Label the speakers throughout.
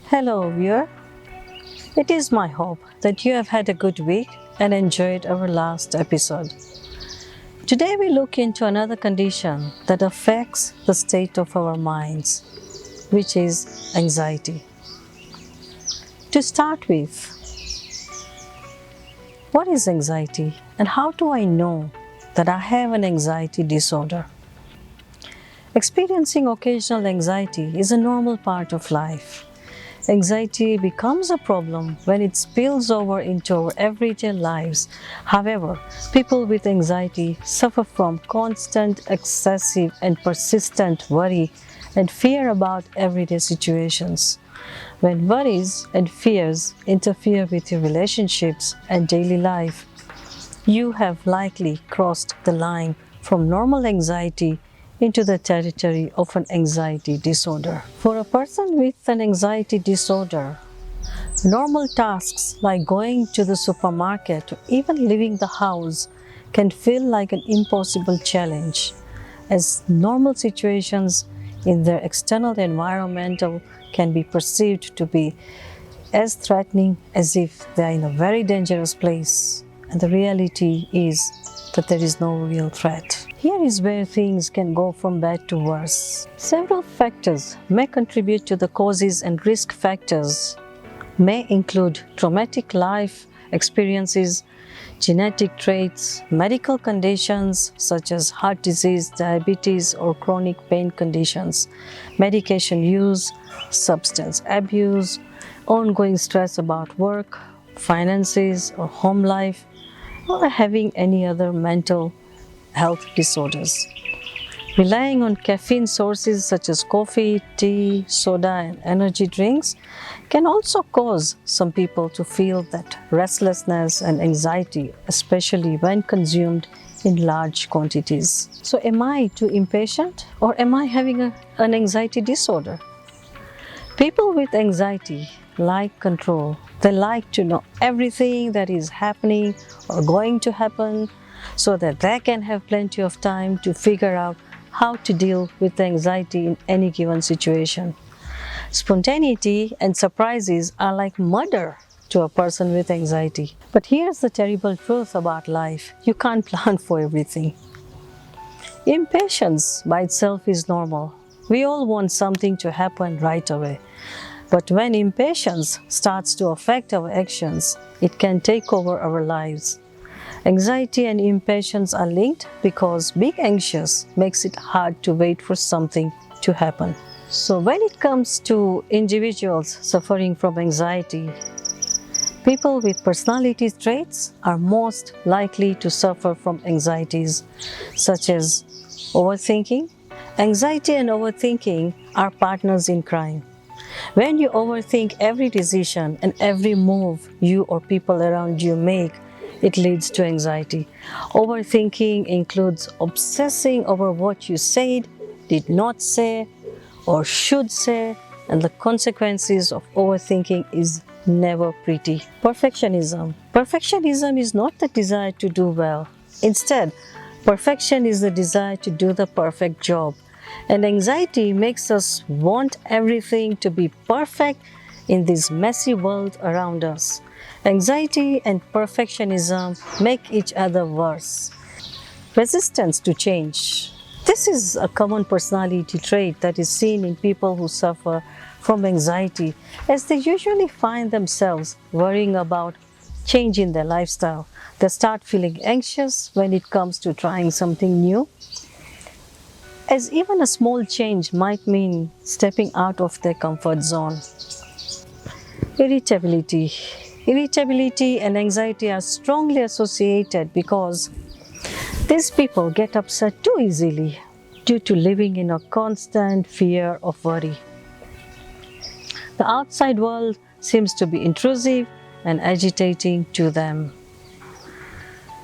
Speaker 1: Hello, viewer. It is my hope that you have had a good week and enjoyed our last episode. Today we look into another condition that affects the state of our minds, which is anxiety. To start with, what is anxiety and how do I know that I have an anxiety disorder? Experiencing occasional anxiety is a normal part of life. Anxiety becomes a problem when it spills over into our everyday lives. However, people with anxiety suffer from constant, excessive, and persistent worry and fear about everyday situations. When worries and fears interfere with your relationships and daily life, you have likely crossed the line from normal anxiety into the territory of an anxiety disorder. For a person with an anxiety disorder, normal tasks like going to the supermarket or even leaving the house can feel like an impossible challenge, as normal situations in their external environment can be perceived to be as threatening as if they are in a very dangerous place, and the reality is that there is no real threat. Here is where things can go from bad to worse. Several factors may contribute to the causes, and risk factors may include traumatic life experiences, genetic traits, medical conditions such as heart disease, diabetes, or chronic pain conditions, medication use, substance abuse, ongoing stress about work, finances, or home life, or having any other mental health disorders. Relying on caffeine sources such as coffee, tea, soda, and energy drinks can also cause some people to feel that restlessness and anxiety, especially when consumed in large quantities. So, am I too impatient or am I having an anxiety disorder? People with anxiety like control. They like to know everything that is happening or going to happen so that they can have plenty of time to figure out how to deal with anxiety in any given situation. Spontaneity and surprises are like murder to a person with anxiety. But here's the terrible truth about life: you can't plan for everything. Impatience by itself is normal. We all want something to happen right away. But when impatience starts to affect our actions, it can take over our lives. Anxiety and impatience are linked because being anxious makes it hard to wait for something to happen. So when it comes to individuals suffering from anxiety, people with personality traits are most likely to suffer from anxieties such as overthinking. Anxiety and overthinking are partners in crime. When you overthink every decision and every move you or people around you make, it leads to anxiety. Overthinking includes obsessing over what you said, did not say, or should say, and the consequences of overthinking is never pretty. Perfectionism. Perfectionism is not the desire to do well. Instead, perfection is the desire to do the perfect job. And anxiety makes us want everything to be perfect in this messy world around us. Anxiety and perfectionism make each other worse. Resistance to change. This is a common personality trait that is seen in people who suffer from anxiety, as they usually find themselves worrying about change in their lifestyle. They start feeling anxious when it comes to trying something new, as even a small change might mean stepping out of their comfort zone. Irritability. Irritability and anxiety are strongly associated because these people get upset too easily due to living in a constant fear of worry. The outside world seems to be intrusive and agitating to them.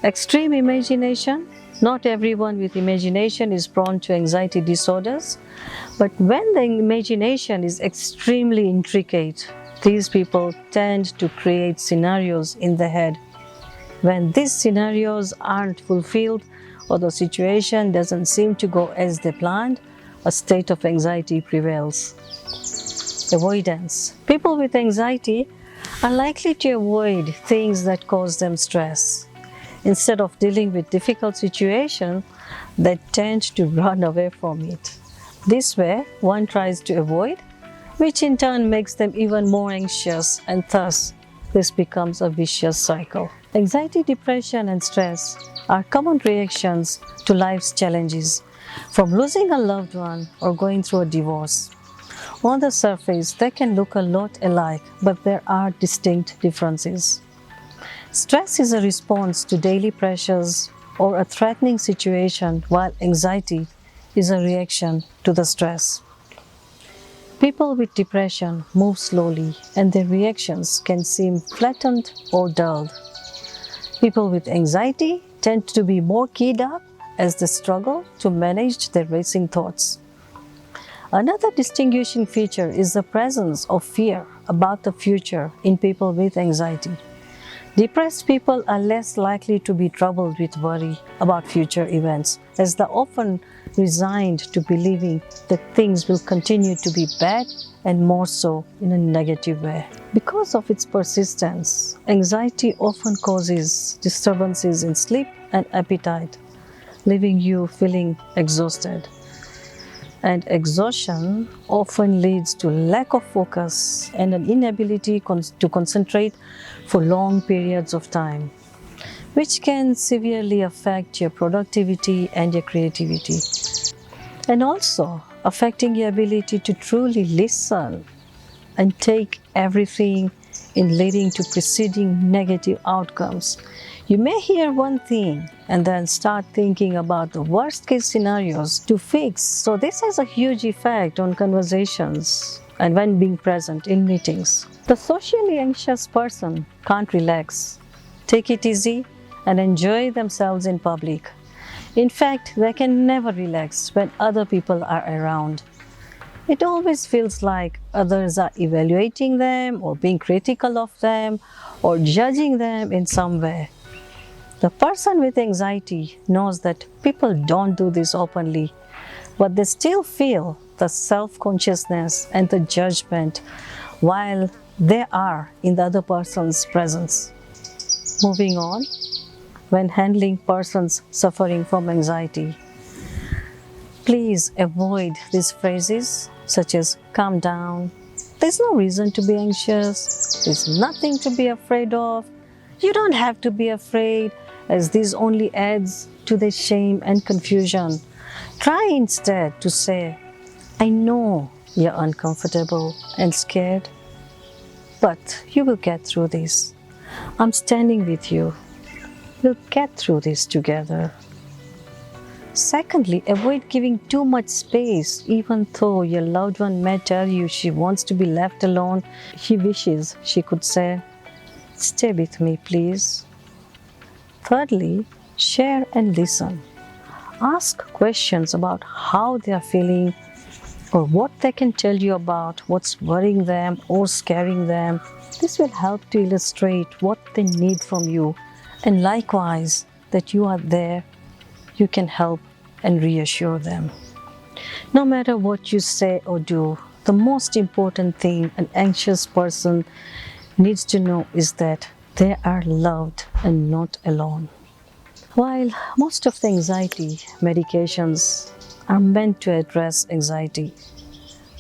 Speaker 1: Extreme imagination. Not everyone with imagination is prone to anxiety disorders, but when the imagination is extremely intricate, these people tend to create scenarios in their head. When these scenarios aren't fulfilled or the situation doesn't seem to go as they planned, a state of anxiety prevails. Avoidance. People with anxiety are likely to avoid things that cause them stress. Instead of dealing with difficult situations, they tend to run away from it. This way, one tries to avoid, which in turn makes them even more anxious, and thus, this becomes a vicious cycle. Anxiety, depression, and stress are common reactions to life's challenges, from losing a loved one or going through a divorce. On the surface, they can look a lot alike, but there are distinct differences. Stress is a response to daily pressures or a threatening situation, while anxiety is a reaction to the stress. People with depression move slowly and their reactions can seem flattened or dulled. People with anxiety tend to be more keyed up as they struggle to manage their racing thoughts. Another distinguishing feature is the presence of fear about the future in people with anxiety. Depressed people are less likely to be troubled with worry about future events, as they're often resigned to believing that things will continue to be bad and more so in a negative way. Because of its persistence, anxiety often causes disturbances in sleep and appetite, leaving you feeling exhausted. And exhaustion often leads to lack of focus and an inability to concentrate for long periods of time, which can severely affect your productivity and your creativity, and also affecting your ability to truly listen and take everything in, leading to preceding negative outcomes. You may hear one thing and then start thinking about the worst case scenarios to fix. So this has a huge effect on conversations and when being present in meetings. The socially anxious person can't relax, take it easy, and enjoy themselves in public. In fact, they can never relax when other people are around. It always feels like others are evaluating them or being critical of them or judging them in some way. The person with anxiety knows that people don't do this openly, but they still feel the self-consciousness and the judgment while they are in the other person's presence. Moving on, when handling persons suffering from anxiety, please avoid these phrases such as calm down, there's no reason to be anxious, there's nothing to be afraid of, you don't have to be afraid, as this only adds to the shame and confusion. Try instead to say, I know you're uncomfortable and scared, but you will get through this. I'm standing with you. We'll get through this together. Secondly, avoid giving too much space, even though your loved one may tell you she wants to be left alone. She wishes she could say, stay with me, please. Thirdly, share and listen. Ask questions about how they are feeling or what they can tell you about what's worrying them or scaring them. This will help to illustrate what they need from you, and likewise that you are there, you can help and reassure them. No matter what you say or do, the most important thing an anxious person needs to know is that they are loved and not alone. While most of the anxiety medications are meant to address anxiety,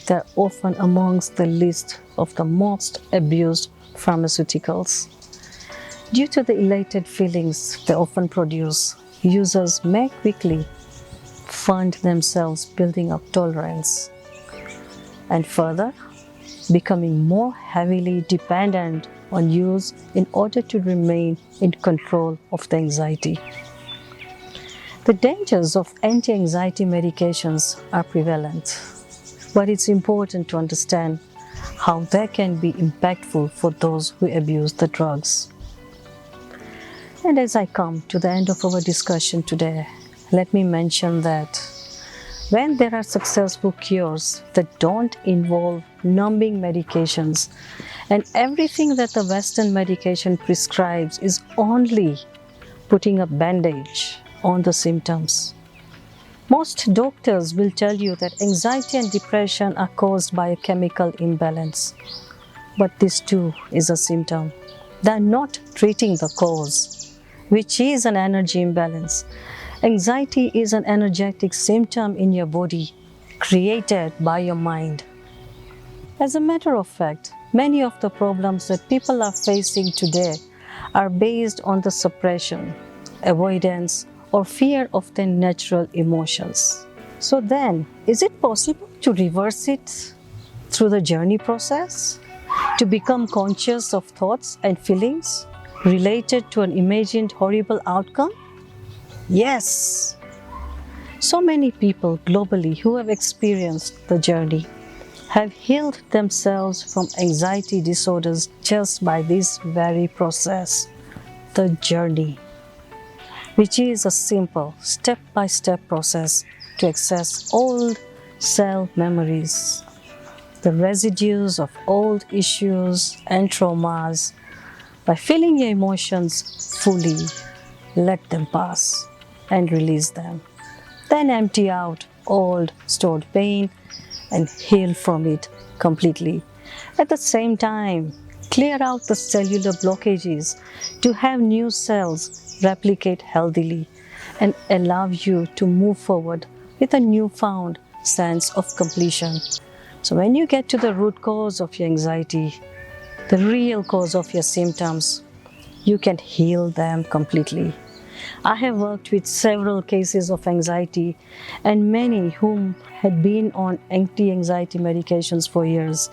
Speaker 1: they're often amongst the list of the most abused pharmaceuticals. Due to the elated feelings they often produce, users may quickly find themselves building up tolerance and further becoming more heavily dependent on use in order to remain in control of the anxiety. The dangers of anti-anxiety medications are prevalent, but it's important to understand how they can be impactful for those who abuse the drugs. And as I come to the end of our discussion today, let me mention that when there are successful cures that don't involve numbing medications, and everything that the Western medication prescribes is only putting a bandage on the symptoms, Most doctors will tell you that anxiety and depression are caused by a chemical imbalance. But this too is a symptom. They are not treating the cause, which is an energy imbalance. Anxiety is an energetic symptom in your body created by your mind. As a matter of fact, many of the problems that people are facing today are based on the suppression, avoidance, or fear of their natural emotions. So then, is it possible to reverse it through the journey process? To become conscious of thoughts and feelings related to an imagined horrible outcome? Yes. So many people globally who have experienced the journey have healed themselves from anxiety disorders just by this very process, the journey, which is a simple step-by-step process to access old cell memories, the residues of old issues and traumas. By feeling your emotions fully, let them pass and release them. Then empty out old stored pain and heal from it completely. At the same time, clear out the cellular blockages to have new cells replicate healthily and allow you to move forward with a newfound sense of completion. So when you get to the root cause of your anxiety, the real cause of your symptoms, you can heal them completely. I have worked with several cases of anxiety and many whom had been on anti-anxiety medications for years,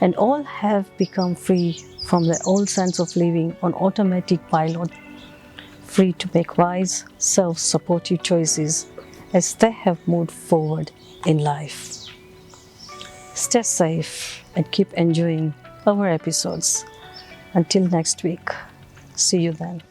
Speaker 1: and all have become free from their old sense of living on automatic pilot, free to make wise, self-supportive choices as they have moved forward in life. Stay safe and keep enjoying our episodes. Until next week, see you then.